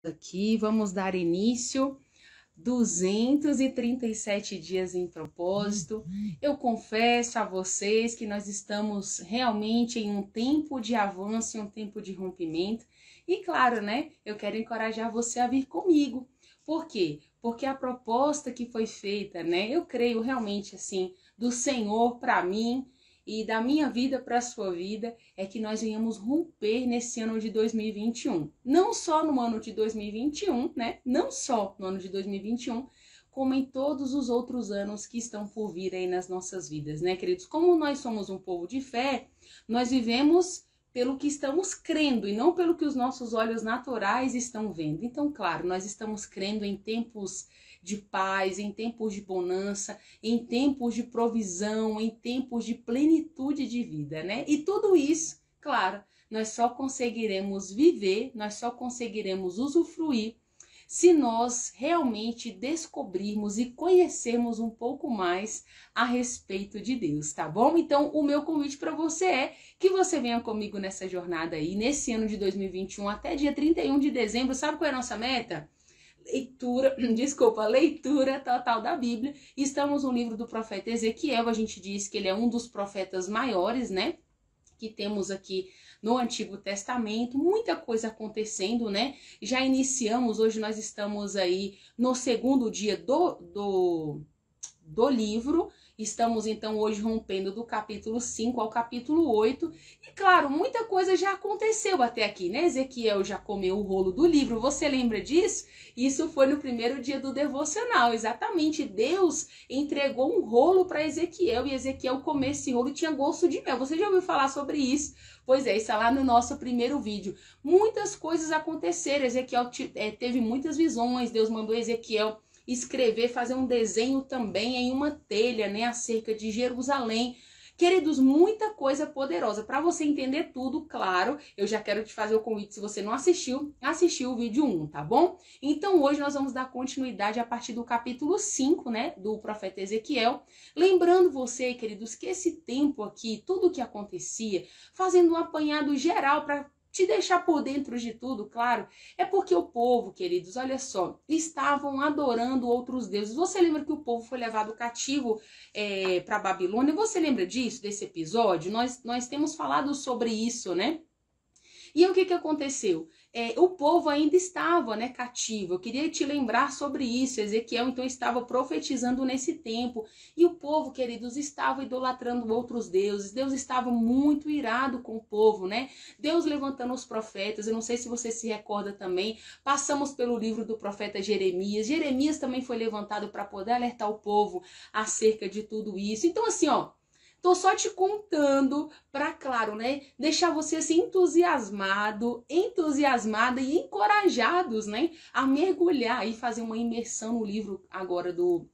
Aqui vamos dar início 237 dias em propósito. Eu confesso a vocês que nós estamos realmente em um tempo de avanço, em um tempo de rompimento. E claro, né? Eu quero encorajar você a vir comigo. Por quê? Porque a proposta que foi feita, né? Eu creio realmente assim, do Senhor para mim e da minha vida para a sua vida, é que nós venhamos romper nesse ano de 2021. Não só no ano de 2021, né? Não só no ano de 2021, como em todos os outros anos que estão por vir aí nas nossas vidas, né, queridos? Como nós somos um povo de fé, nós vivemos pelo que estamos crendo e não pelo que os nossos olhos naturais estão vendo. Então, claro, nós estamos crendo em tempos de paz, em tempos de bonança, em tempos de provisão, em tempos de plenitude de vida, né? E tudo isso, claro, nós só conseguiremos viver, nós só conseguiremos usufruir se nós realmente descobrirmos e conhecermos um pouco mais a respeito de Deus, tá bom? Então, o meu convite para você é que você venha comigo nessa jornada aí, nesse ano de 2021, até dia 31 de dezembro. Sabe qual é a nossa meta? Leitura total da Bíblia. Estamos no livro do profeta Ezequiel. A gente diz que ele é um dos profetas maiores, né? Que temos aqui no Antigo Testamento, muita coisa acontecendo, né? Já iniciamos, hoje nós estamos aí no segundo dia do livro. Estamos então hoje rompendo do capítulo 5 ao capítulo 8. E claro, muita coisa já aconteceu até aqui, né? Ezequiel já comeu o rolo do livro. Você lembra disso? Isso foi no primeiro dia do devocional. Exatamente, Deus entregou um rolo para Ezequiel e Ezequiel comeu esse rolo e tinha gosto de mel. Você já ouviu falar sobre isso? Pois é, está lá no nosso primeiro vídeo. Muitas coisas aconteceram. Ezequiel teve muitas visões. Deus mandou Ezequiel escrever, fazer um desenho também em uma telha, né, acerca de Jerusalém. Queridos, muita coisa poderosa. Para você entender tudo, claro, eu já quero te fazer o convite, se você não assistiu o vídeo 1, tá bom? Então hoje nós vamos dar continuidade a partir do capítulo 5, né, do profeta Ezequiel. Lembrando você, queridos, que esse tempo aqui, tudo o que acontecia, fazendo um apanhado geral para te deixar por dentro de tudo, claro, é porque o povo, queridos, olha só, estavam adorando outros deuses. Você lembra que o povo foi levado cativo para a Babilônia? Você lembra disso, desse episódio? Nós temos falado sobre isso, né? E o que aconteceu? O povo ainda estava, né, cativo. Eu queria te lembrar sobre isso. Ezequiel então estava profetizando nesse tempo. E o povo, queridos, estava idolatrando outros deuses. Deus estava muito irado com o povo, né? Deus levantando os profetas. Eu não sei se você se recorda também. Passamos pelo livro do profeta Jeremias. Jeremias também foi levantado para poder alertar o povo acerca de tudo isso. Então, assim, ó, tô só te contando para, claro, né, deixar você assim entusiasmada e encorajados, né, a mergulhar e fazer uma imersão no livro agora do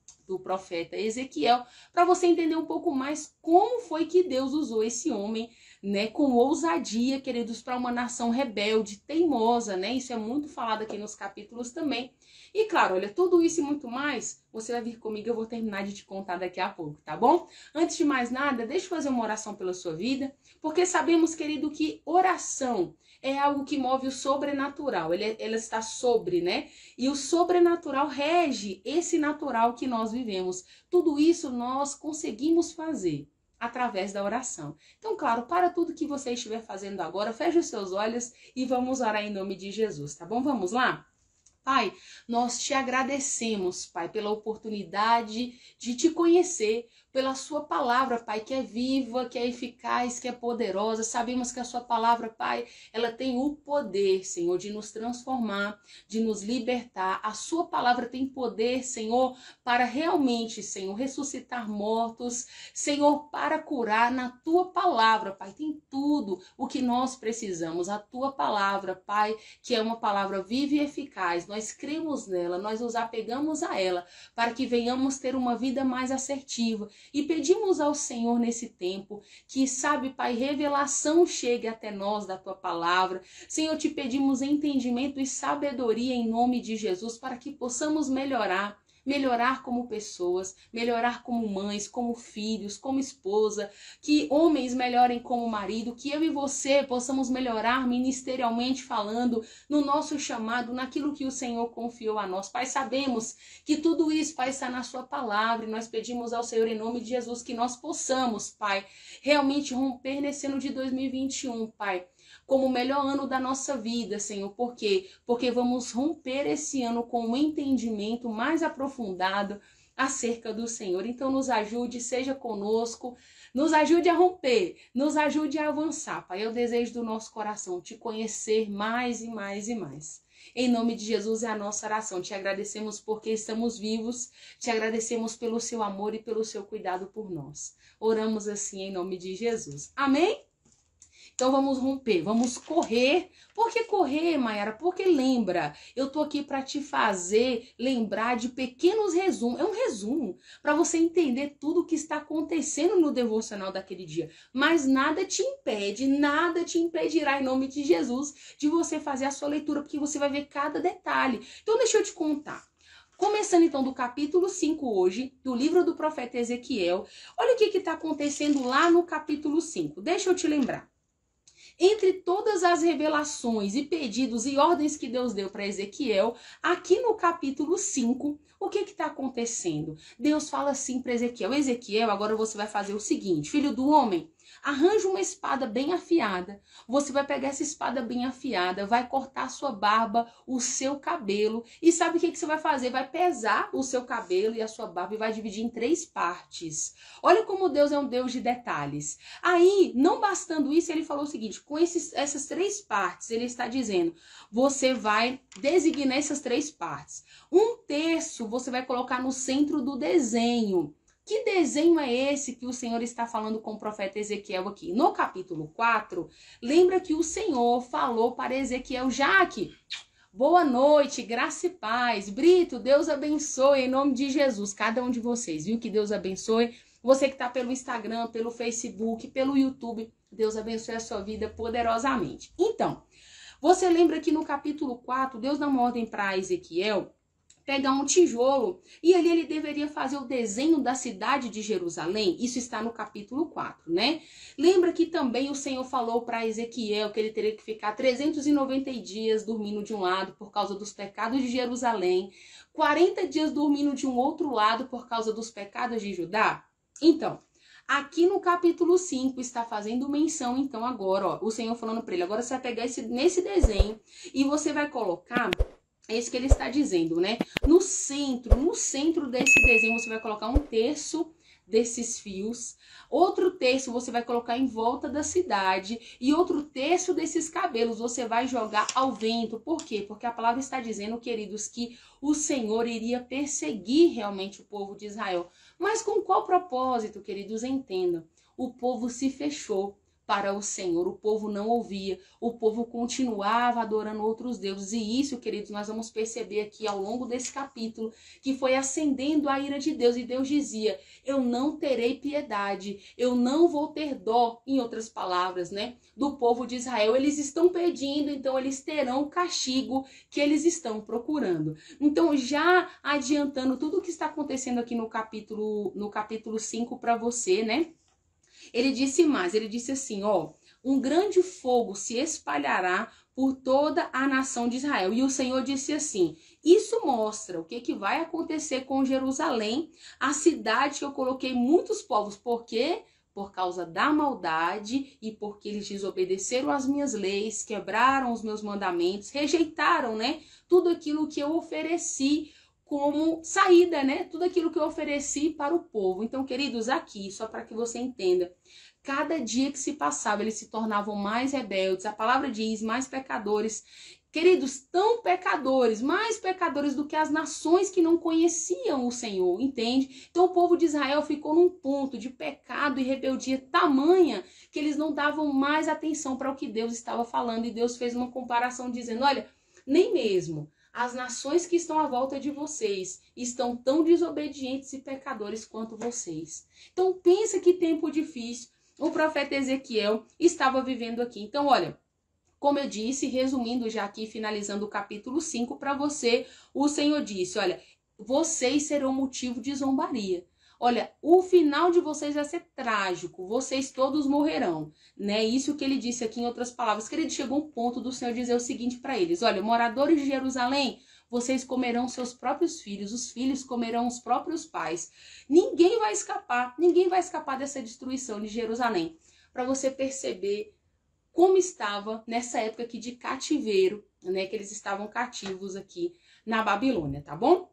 profeta Ezequiel, para você entender um pouco mais como foi que Deus usou esse homem, né, com ousadia, queridos, para uma nação rebelde, teimosa, né? Isso é muito falado aqui nos capítulos também. E claro, olha, tudo isso e muito mais, você vai vir comigo, eu vou terminar de te contar daqui a pouco, tá bom? Antes de mais nada, deixa eu fazer uma oração pela sua vida, porque sabemos, querido, que oração é algo que move o sobrenatural, ela está sobre, né? E o sobrenatural rege esse natural que nós vivemos. Tudo isso nós conseguimos fazer através da oração. Então, claro, para tudo que você estiver fazendo agora, feche os seus olhos e vamos orar em nome de Jesus, tá bom? Vamos lá? Pai, nós te agradecemos, Pai, pela oportunidade de te conhecer, pela sua palavra, Pai, que é viva, que é eficaz, que é poderosa. Sabemos que a sua palavra, Pai, ela tem o poder, Senhor, de nos transformar, de nos libertar. A sua palavra tem poder, Senhor, para realmente, Senhor, ressuscitar mortos, Senhor, para curar. Na tua palavra, Pai, tem tudo o que nós precisamos. A tua palavra, Pai, que é uma palavra viva e eficaz. Nós cremos nela, nós nos apegamos a ela, para que venhamos ter uma vida mais assertiva. E pedimos ao Senhor nesse tempo que, sabe, Pai, revelação chegue até nós da tua palavra. Senhor, te pedimos entendimento e sabedoria em nome de Jesus para que possamos melhorar melhorar como pessoas, melhorar como mães, como filhos, como esposa, que homens melhorem como marido, que eu e você possamos melhorar ministerialmente falando, no nosso chamado, naquilo que o Senhor confiou a nós. Pai, sabemos que tudo isso, Pai, está na sua palavra e nós pedimos ao Senhor em nome de Jesus que nós possamos, Pai, realmente romper nesse ano de 2021, Pai, como o melhor ano da nossa vida, Senhor. Por quê? Porque vamos romper esse ano com um entendimento mais aprofundado acerca do Senhor. Então nos ajude, seja conosco, nos ajude a romper, nos ajude a avançar, Pai. É o desejo do nosso coração, te conhecer mais e mais e mais. Em nome de Jesus é a nossa oração. Te agradecemos porque estamos vivos, te agradecemos pelo seu amor e pelo seu cuidado por nós. Oramos assim em nome de Jesus. Amém? Então vamos romper, vamos correr. Por que correr, Mayara? Porque lembra, eu tô aqui para te fazer lembrar de pequenos resumos. É um resumo para você entender tudo o que está acontecendo no devocional daquele dia. Mas nada te impede, nada te impedirá em nome de Jesus de você fazer a sua leitura, porque você vai ver cada detalhe. Então deixa eu te contar. Começando então do capítulo 5 hoje, do livro do profeta Ezequiel. Olha o que está acontecendo lá no capítulo 5. Deixa eu te lembrar. Entre todas as revelações e pedidos e ordens que Deus deu para Ezequiel, aqui no capítulo 5, o que está acontecendo? Deus fala assim para Ezequiel: Ezequiel, agora você vai fazer o seguinte, filho do homem, arranja uma espada bem afiada. Você vai pegar essa espada bem afiada, vai cortar a sua barba, o seu cabelo. E sabe o que você vai fazer? Vai pesar o seu cabelo e a sua barba e vai dividir em 3 partes. Olha como Deus é um Deus de detalhes. Aí, não bastando isso, ele falou o seguinte: com essas 3 partes, ele está dizendo, você vai designar essas 3 partes. 1/3 você vai colocar no centro do desenho. Que desenho é esse que o Senhor está falando com o profeta Ezequiel aqui? No capítulo 4, lembra que o Senhor falou para Ezequiel: Jaque, boa noite, graça e paz. Brito, Deus abençoe em nome de Jesus. Cada um de vocês, viu? Que Deus abençoe. Você que está pelo Instagram, pelo Facebook, pelo YouTube, Deus abençoe a sua vida poderosamente. Então, você lembra que no capítulo 4, Deus dá uma ordem para Ezequiel pegar um tijolo e ali ele deveria fazer o desenho da cidade de Jerusalém. Isso está no capítulo 4, né? Lembra que também o Senhor falou para Ezequiel que ele teria que ficar 390 dias dormindo de um lado por causa dos pecados de Jerusalém, 40 dias dormindo de um outro lado por causa dos pecados de Judá? Então, aqui no capítulo 5 está fazendo menção, então agora, ó, o Senhor falando para ele: agora você vai pegar nesse desenho e você vai colocar... É isso que ele está dizendo, né? No centro desse desenho, você vai colocar 1/3 desses fios. Outro terço você vai colocar em volta da cidade. E outro terço desses cabelos você vai jogar ao vento. Por quê? Porque a palavra está dizendo, queridos, que o Senhor iria perseguir realmente o povo de Israel. Mas com qual propósito, queridos? Entendam. O povo se fechou para o Senhor, o povo não ouvia, o povo continuava adorando outros deuses, e isso, queridos, nós vamos perceber aqui ao longo desse capítulo, que foi acendendo a ira de Deus, e Deus dizia: eu não terei piedade, eu não vou ter dó, em outras palavras, né, do povo de Israel. Eles estão pedindo, então eles terão o castigo que eles estão procurando. Então, já adiantando tudo o que está acontecendo aqui no capítulo 5 para você, né, ele disse mais, ele disse assim, ó: um grande fogo se espalhará por toda a nação de Israel. E o Senhor disse assim: isso mostra o que vai acontecer com Jerusalém, a cidade que eu coloquei muitos povos. Por quê? Por causa da maldade e porque eles desobedeceram às minhas leis, quebraram os meus mandamentos, rejeitaram, né, tudo aquilo que eu ofereci como saída, né? Tudo aquilo que eu ofereci para o povo. Então, queridos, aqui, só para que você entenda, cada dia que se passava, eles se tornavam mais rebeldes. A palavra diz, mais pecadores. Queridos, tão pecadores, mais pecadores do que as nações que não conheciam o Senhor, entende? Então, o povo de Israel ficou num ponto de pecado e rebeldia tamanha que eles não davam mais atenção para o que Deus estava falando. E Deus fez uma comparação dizendo, olha, nem mesmo as nações que estão à volta de vocês estão tão desobedientes e pecadores quanto vocês. Então, pensa que tempo difícil o profeta Ezequiel estava vivendo aqui. Então, olha, como eu disse, resumindo já aqui, finalizando o capítulo 5 para você, o Senhor disse, olha, vocês serão motivo de zombaria. Olha, o final de vocês vai ser trágico, vocês todos morrerão, né? Isso que ele disse aqui em outras palavras. Querido, chegou um ponto do Senhor dizer o seguinte para eles: olha, moradores de Jerusalém, vocês comerão seus próprios filhos, os filhos comerão os próprios pais. Ninguém vai escapar dessa destruição de Jerusalém. Para você perceber como estava nessa época aqui de cativeiro, né? Que eles estavam cativos aqui na Babilônia, tá bom?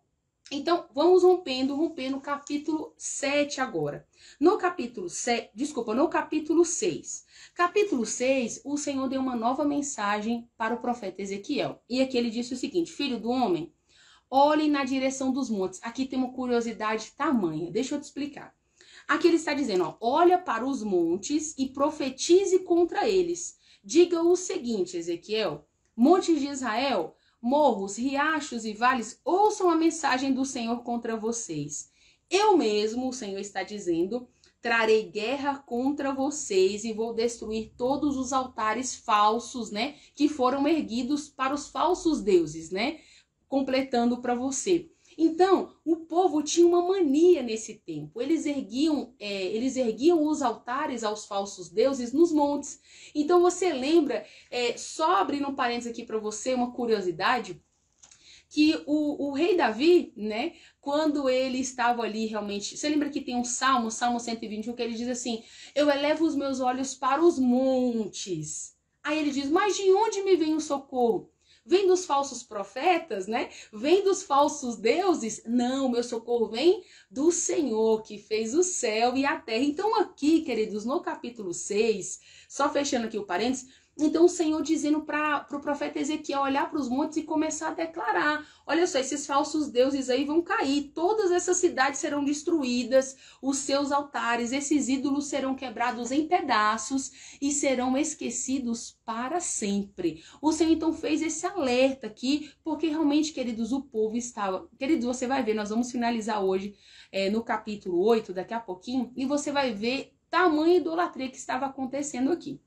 Então, vamos rompendo o capítulo 7 agora. No capítulo 6. Capítulo 6, o Senhor deu uma nova mensagem para o profeta Ezequiel. E aqui ele disse o seguinte: filho do homem, olhem na direção dos montes. Aqui tem uma curiosidade tamanha. Deixa eu te explicar. Aqui ele está dizendo, ó, olha para os montes e profetize contra eles. Diga o seguinte, Ezequiel: montes de Israel, morros, riachos e vales, ouçam a mensagem do Senhor contra vocês. Eu mesmo, o Senhor está dizendo, trarei guerra contra vocês e vou destruir todos os altares falsos, né, que foram erguidos para os falsos deuses, né, completando para você. Então, o povo tinha uma mania nesse tempo. Eles erguiam os altares aos falsos deuses nos montes. Então, você lembra, só abrindo um parênteses aqui para você, uma curiosidade, que o rei Davi, né, quando ele estava ali realmente... Você lembra que tem um Salmo 121, que ele diz assim: eu elevo os meus olhos para os montes. Aí ele diz: mas de onde me vem o socorro? Vem dos falsos profetas, né? Vem dos falsos deuses? Não, meu socorro vem do Senhor, que fez o céu e a terra. Então aqui, queridos, no capítulo 6, só fechando aqui o parênteses, então o Senhor dizendo para o profeta Ezequiel olhar para os montes e começar a declarar: olha só, esses falsos deuses aí vão cair, todas essas cidades serão destruídas, os seus altares, esses ídolos serão quebrados em pedaços e serão esquecidos para sempre. O Senhor então fez esse alerta aqui, porque realmente, queridos, o povo estava... Queridos, você vai ver, nós vamos finalizar hoje no capítulo 8, daqui a pouquinho, e você vai ver tamanha idolatria que estava acontecendo aqui.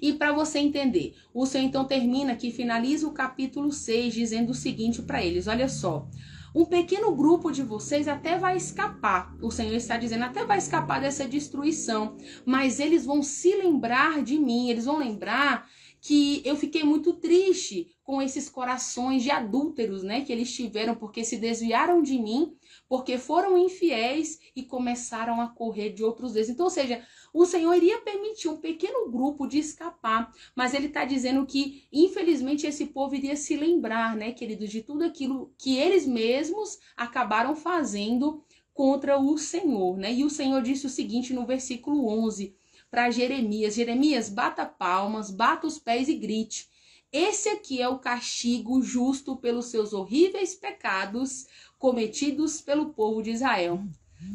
E para você entender, o Senhor então termina aqui, finaliza o capítulo 6, dizendo o seguinte para eles: olha só, um pequeno grupo de vocês até vai escapar, o Senhor está dizendo, até vai escapar dessa destruição, mas eles vão se lembrar de mim, eles vão lembrar que eu fiquei muito triste com esses corações de adúlteros, né, que eles tiveram, porque se desviaram de mim, porque foram infiéis e começaram a correr de outros deuses. Então, ou seja, o Senhor iria permitir um pequeno grupo de escapar, mas ele está dizendo que, infelizmente, esse povo iria se lembrar, né, queridos, de tudo aquilo que eles mesmos acabaram fazendo contra o Senhor, né? E o Senhor disse o seguinte no versículo 11 para Jeremias: Jeremias, bata palmas, bata os pés e grite. Esse aqui é o castigo justo pelos seus horríveis pecados cometidos pelo povo de Israel.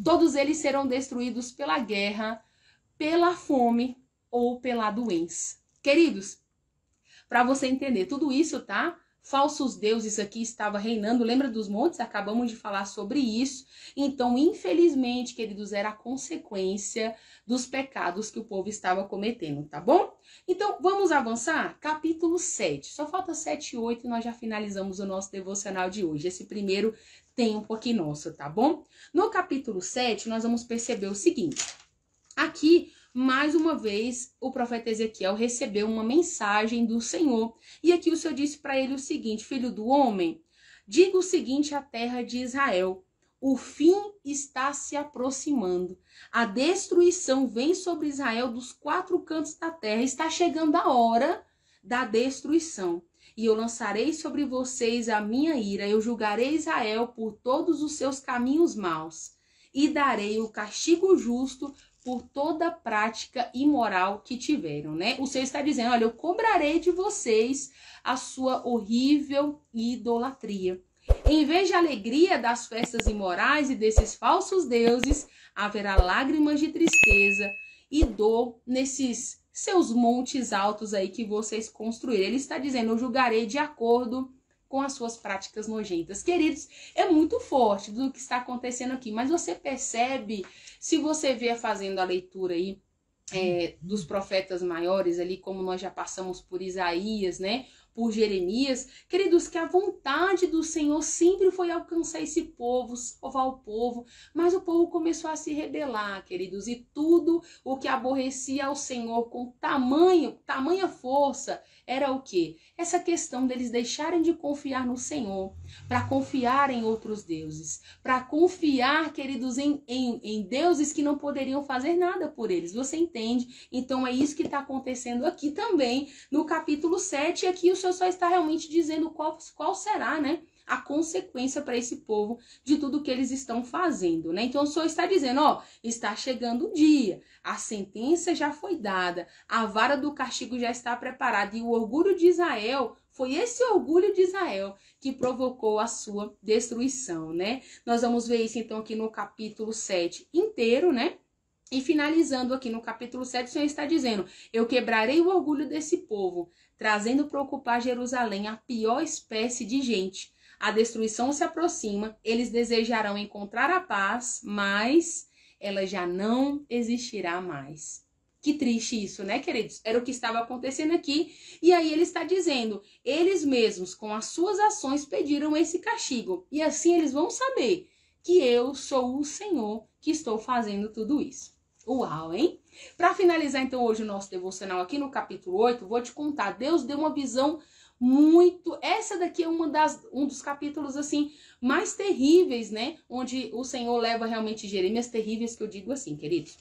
Todos eles serão destruídos pela guerra, pela fome ou pela doença. Queridos, para você entender tudo isso, tá? Falsos deuses aqui estavam reinando. Lembra dos montes? Acabamos de falar sobre isso. Então, infelizmente, queridos, era a consequência dos pecados que o povo estava cometendo, tá bom? Então, vamos avançar? Capítulo 7. Só falta 7 e 8 e nós já finalizamos o nosso devocional de hoje. Esse primeiro tempo aqui nosso, tá bom? No capítulo 7, nós vamos perceber o seguinte. Aqui, mais uma vez, o profeta Ezequiel recebeu uma mensagem do Senhor. E aqui o Senhor disse para ele o seguinte: filho do homem, diga o seguinte à terra de Israel: o fim está se aproximando. A destruição vem sobre Israel dos 4 cantos da terra. Está chegando a hora da destruição. E eu lançarei sobre vocês a minha ira. Eu julgarei Israel por todos os seus caminhos maus. E darei o castigo justo por toda prática imoral que tiveram, né? O Senhor está dizendo: olha, eu cobrarei de vocês a sua horrível idolatria. Em vez de alegria das festas imorais e desses falsos deuses, haverá lágrimas de tristeza e dor nesses seus montes altos aí que vocês construíram. Ele está dizendo: eu julgarei de acordo com as suas práticas nojentas. Queridos, é muito forte do que está acontecendo aqui, mas você percebe, se você vier fazendo a leitura aí dos profetas maiores ali, como nós já passamos por Isaías, né? por Jeremias, queridos, que a vontade do Senhor sempre foi alcançar esse povo, salvar o povo, mas o povo começou a se rebelar, queridos, e tudo o que aborrecia ao Senhor com tamanha força era o quê? Essa questão deles deixarem de confiar no Senhor, para confiar em outros deuses, para confiar, queridos, em deuses que não poderiam fazer nada por eles. Você entende? Então é isso que está acontecendo aqui também no capítulo 7, e aqui o Senhor só está realmente dizendo qual será, né, a consequência para esse povo de tudo que eles estão fazendo, né? Então o Senhor está dizendo, ó, está chegando o dia, a sentença já foi dada, a vara do castigo já está preparada, e o orgulho de Israel, foi esse orgulho de Israel que provocou a sua destruição, né? Nós vamos ver isso então aqui no capítulo 7 inteiro, né? E finalizando aqui no capítulo 7, o Senhor está dizendo, eu quebrarei o orgulho desse povo, trazendo para ocupar Jerusalém a pior espécie de gente. A destruição se aproxima, eles desejarão encontrar a paz, mas ela já não existirá mais. Que triste isso, né, queridos? Era o que estava acontecendo aqui. E aí ele está dizendo, eles mesmos, com as suas ações, pediram esse castigo. E assim eles vão saber que eu sou o Senhor que estou fazendo tudo isso. Uau, hein? Para finalizar, então, hoje o nosso devocional aqui no capítulo 8, vou te contar. Deus deu uma visão muito... Essa daqui é um dos capítulos, assim, mais terríveis, né? Onde o Senhor leva realmente Jeremias, terríveis que eu digo assim, queridos.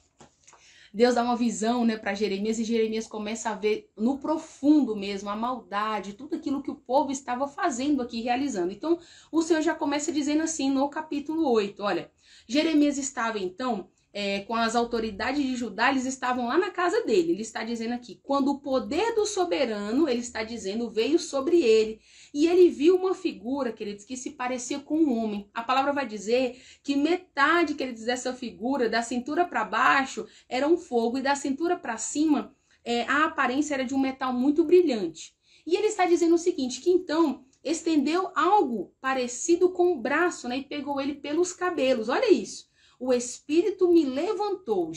Deus dá uma visão, né, para Jeremias, e Jeremias começa a ver no profundo mesmo a maldade, tudo aquilo que o povo estava fazendo aqui, realizando. Então, o Senhor já começa dizendo assim no capítulo 8, olha, Jeremias estava então... com as autoridades de Judá, eles estavam lá na casa dele. Ele está dizendo aqui, quando o poder do soberano, ele está dizendo, veio sobre ele, e ele viu uma figura, queridos, que se parecia com um homem. A palavra vai dizer que metade, queridos, dessa figura, da cintura para baixo, era um fogo, e da cintura para cima, a aparência era de um metal muito brilhante. E ele está dizendo o seguinte, que então estendeu algo parecido com o braço, né, e pegou ele pelos cabelos. Olha isso. O Espírito me levantou,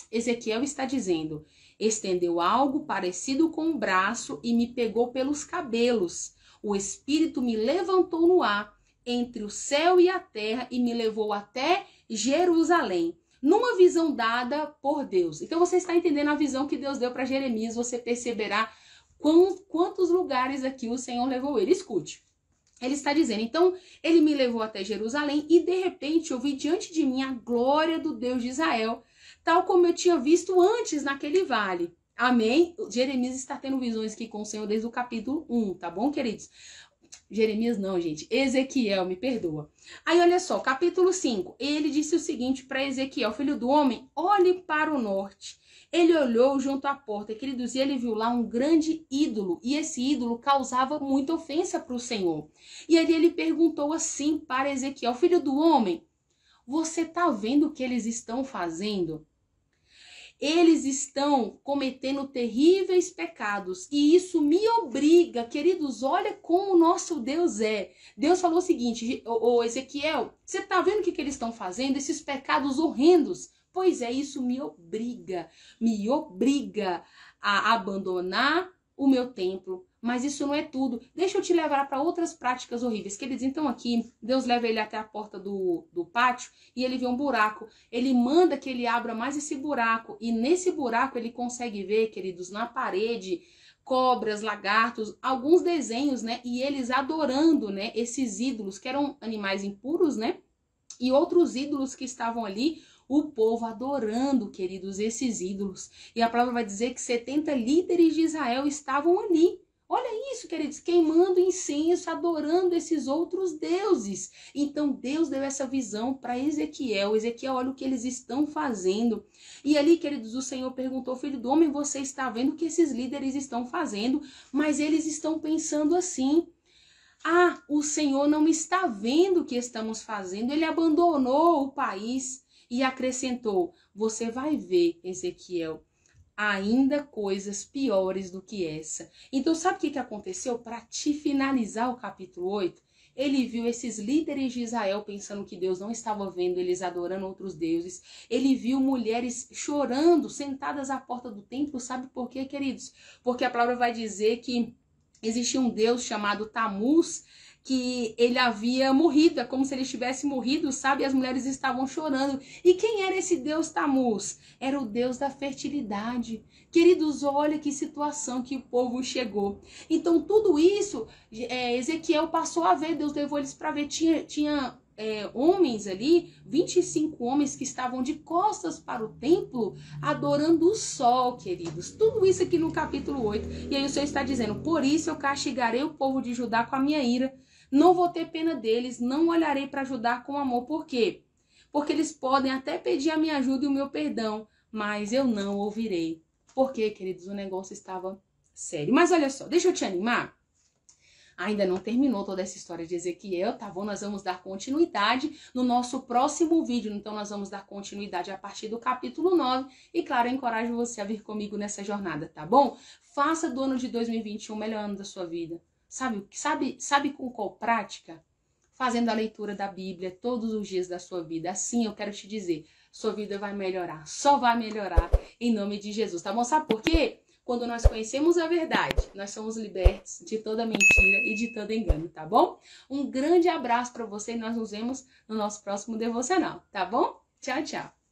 Ezequiel está dizendo, estendeu algo parecido com o braço e me pegou pelos cabelos. O Espírito me levantou no ar, entre o céu e a terra, e me levou até Jerusalém, numa visão dada por Deus. Então você está entendendo a visão que Deus deu para Jeremias, você perceberá quantos lugares aqui o Senhor levou ele. Escute. Ele está dizendo, então, ele me levou até Jerusalém e de repente eu vi diante de mim a glória do Deus de Israel, tal como eu tinha visto antes naquele vale. Amém? Jeremias está tendo visões aqui com o Senhor desde o capítulo 1, tá bom, queridos? Jeremias não, gente. Ezequiel, me perdoa. Aí, olha só, capítulo 5. Ele disse o seguinte para Ezequiel, filho do homem, olhe para o norte. Ele olhou junto à porta, queridos, e ele viu lá um grande ídolo, e esse ídolo causava muita ofensa para o Senhor. E aí ele perguntou assim para Ezequiel, filho do homem, você está vendo o que eles estão fazendo? Eles estão cometendo terríveis pecados, e isso me obriga, queridos, olha como o nosso Deus é. Deus falou o seguinte, ô Ezequiel, você está vendo o que eles estão fazendo? Esses pecados horrendos. Pois é, isso me obriga a abandonar o meu templo. Mas isso não é tudo. Deixa eu te levar para outras práticas horríveis. Queridos, então aqui, Deus leva ele até a porta do pátio e ele vê um buraco. Ele manda que ele abra mais esse buraco. E nesse buraco ele consegue ver, queridos, na parede, cobras, lagartos, alguns desenhos, né? E eles adorando, né? Esses ídolos, que eram animais impuros, né? E outros ídolos que estavam ali, o povo adorando, queridos, esses ídolos. E a palavra vai dizer que 70 líderes de Israel estavam ali. Olha isso, queridos, queimando incenso, adorando esses outros deuses. Então Deus deu essa visão para Ezequiel. Ezequiel, olha o que eles estão fazendo. E ali, queridos, o Senhor perguntou, filho do homem, você está vendo o que esses líderes estão fazendo? Mas eles estão pensando assim, ah, o Senhor não está vendo o que estamos fazendo, ele abandonou o país. E acrescentou, você vai ver, Ezequiel, ainda coisas piores do que essa. Então, sabe o que aconteceu? Para te finalizar o capítulo 8, ele viu esses líderes de Israel pensando que Deus não estava vendo, eles adorando outros deuses. Ele viu mulheres chorando, sentadas à porta do templo. Sabe por quê, queridos? Porque a palavra vai dizer que existia um deus chamado Tamuz, que ele havia morrido, é como se ele tivesse morrido, sabe? E as mulheres estavam chorando. E quem era esse deus Tamuz? Era o deus da fertilidade. Queridos, olha que situação que o povo chegou. Então, tudo isso, Ezequiel passou a ver, Deus levou eles para ver. Tinha homens ali, 25 homens que estavam de costas para o templo, adorando o sol, queridos. Tudo isso aqui no capítulo 8. E aí o Senhor está dizendo, por isso eu castigarei o povo de Judá com a minha ira. Não vou ter pena deles, não olharei para Judá com amor. Por quê? Porque eles podem até pedir a minha ajuda e o meu perdão, mas eu não ouvirei. Por quê, queridos? O negócio estava sério. Mas olha só, deixa eu te animar. Ainda não terminou toda essa história de Ezequiel, tá bom? Nós vamos dar continuidade no nosso próximo vídeo. Então, nós vamos dar continuidade a partir do capítulo 9. E, claro, eu encorajo você a vir comigo nessa jornada, tá bom? Faça do ano de 2021 o melhor ano da sua vida. Sabe com qual prática? Fazendo a leitura da Bíblia todos os dias da sua vida. Assim, eu quero te dizer, sua vida vai melhorar. Só vai melhorar em nome de Jesus, tá bom? Sabe por quê? Quando nós conhecemos a verdade, nós somos libertos de toda mentira e de todo engano, tá bom? Um grande abraço para você e nós nos vemos no nosso próximo devocional, tá bom? Tchau, tchau.